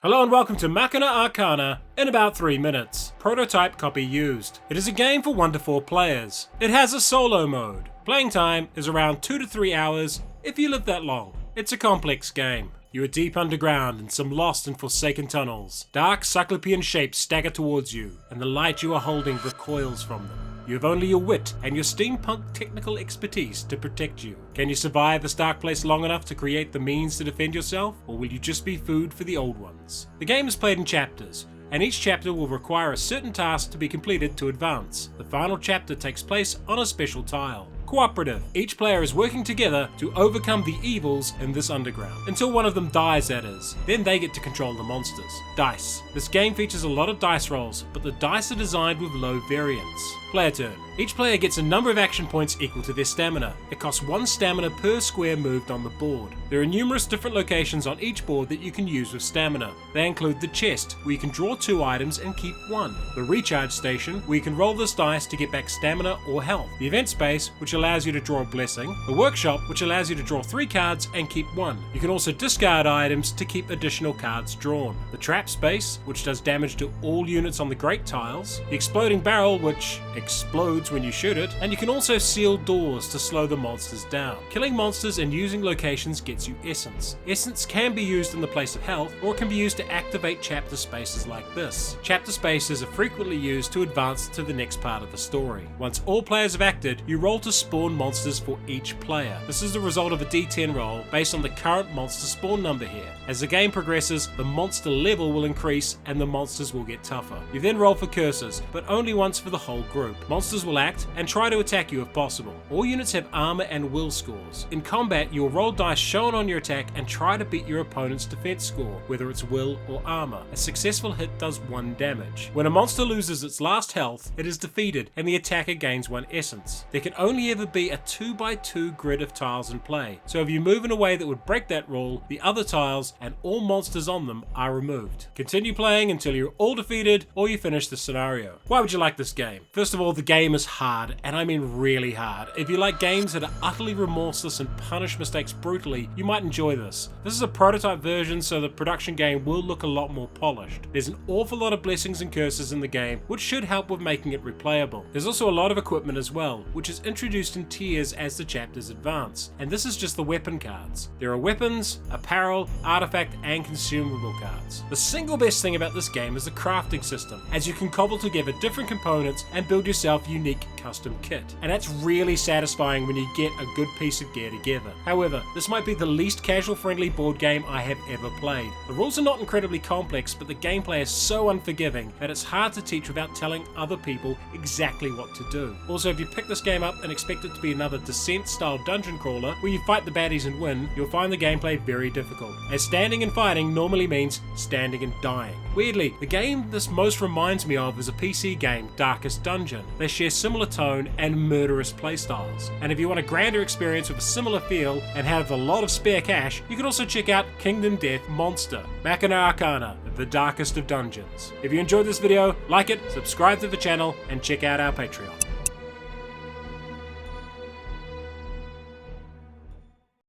Hello and welcome to Machina Arcana in about 3 minutes. Prototype copy used. It is a game for 1 to 4 players. It has a solo mode. Playing time is around 2 to 3 hours if you live that long. It's a complex game. You are deep underground in some lost and forsaken tunnels. Dark cyclopean shapes stagger towards you, and the light you are holding recoils from them. You have only your wit and your steampunk technical expertise to protect you. Can you survive this dark place long enough to create the means to defend yourself, or will you just be food for the old ones? The game is played in chapters, and each chapter will require a certain task to be completed to advance. The final chapter takes place on a special tile. Cooperative. Each player is working together to overcome the evils in this underground. Until one of them dies, that is. Then they get to control the monsters. Dice. This game features a lot of dice rolls, but the dice are designed with low variance. Player turn. Each player gets a number of action points equal to their stamina. It costs 1 stamina per square moved on the board. There are numerous different locations on each board that you can use with stamina. They include the chest, where you can draw 2 items and keep 1. The recharge station, where you can roll this dice to get back stamina or health. The event space, which allows you to draw a blessing. The workshop, which allows you to draw 3 cards and keep 1. You can also discard items to keep additional cards drawn. The trap space, which does damage to all units on the great tiles. The exploding barrel, which explodes when you shoot it, and you can also seal doors to slow the monsters down. Killing monsters and using locations gets you essence. Essence can be used in the place of health, or it can be used to activate chapter spaces like this. Chapter spaces are frequently used to advance to the next part of the story. Once all players have acted, you roll to spawn monsters for each player. This is the result of a D10 roll based on the current monster spawn number here. As the game progresses, the monster level will increase and the monsters will get tougher. You then roll for curses, but only once for the whole group. Monsters will act and try to attack you if possible. All units have armor and will scores. In combat, you'll roll dice shown on your attack and try to beat your opponent's defense score, whether it's will or armor. A successful hit does 1 damage. When a monster loses its last health, it is defeated and the attacker gains 1 essence. There can only ever be a 2x2 grid of tiles in play, so if you move in a way that would break that rule, the other tiles and all monsters on them are removed. Continue playing until you're all defeated or you finish the scenario. Why would you like this game? First of all, the game is hard, and I mean really hard. If you like games that are utterly remorseless and punish mistakes brutally, you might enjoy this. This is a prototype version, so the production game will look a lot more polished. There's an awful lot of blessings and curses in the game, which should help with making it replayable. There's also a lot of equipment as well, which is introduced in tiers as the chapters advance, and this is just the weapon cards. There are weapons, apparel, artifact, and consumable cards. The single best thing about this game is the crafting system, as you can cobble together different components and build yourself unique custom kit, and that's really satisfying when you get a good piece of gear together. However, this might be the least casual friendly board game I have ever played. The rules are not incredibly complex, but the gameplay is so unforgiving that it's hard to teach without telling other people exactly what to do. Also, if you pick this game up and expect it to be another Descent style dungeon crawler where you fight the baddies and win, you'll find the gameplay very difficult, as standing and fighting normally means standing and dying. Weirdly, the game this most reminds me of is a PC game, Darkest Dungeon. They share similar tone and murderous playstyles. And if you want a grander experience with a similar feel and have a lot of spare cash, you can also check out Kingdom Death Monster, Machina Arcana, the darkest of dungeons. If you enjoyed this video, like it, subscribe to the channel, and check out our Patreon.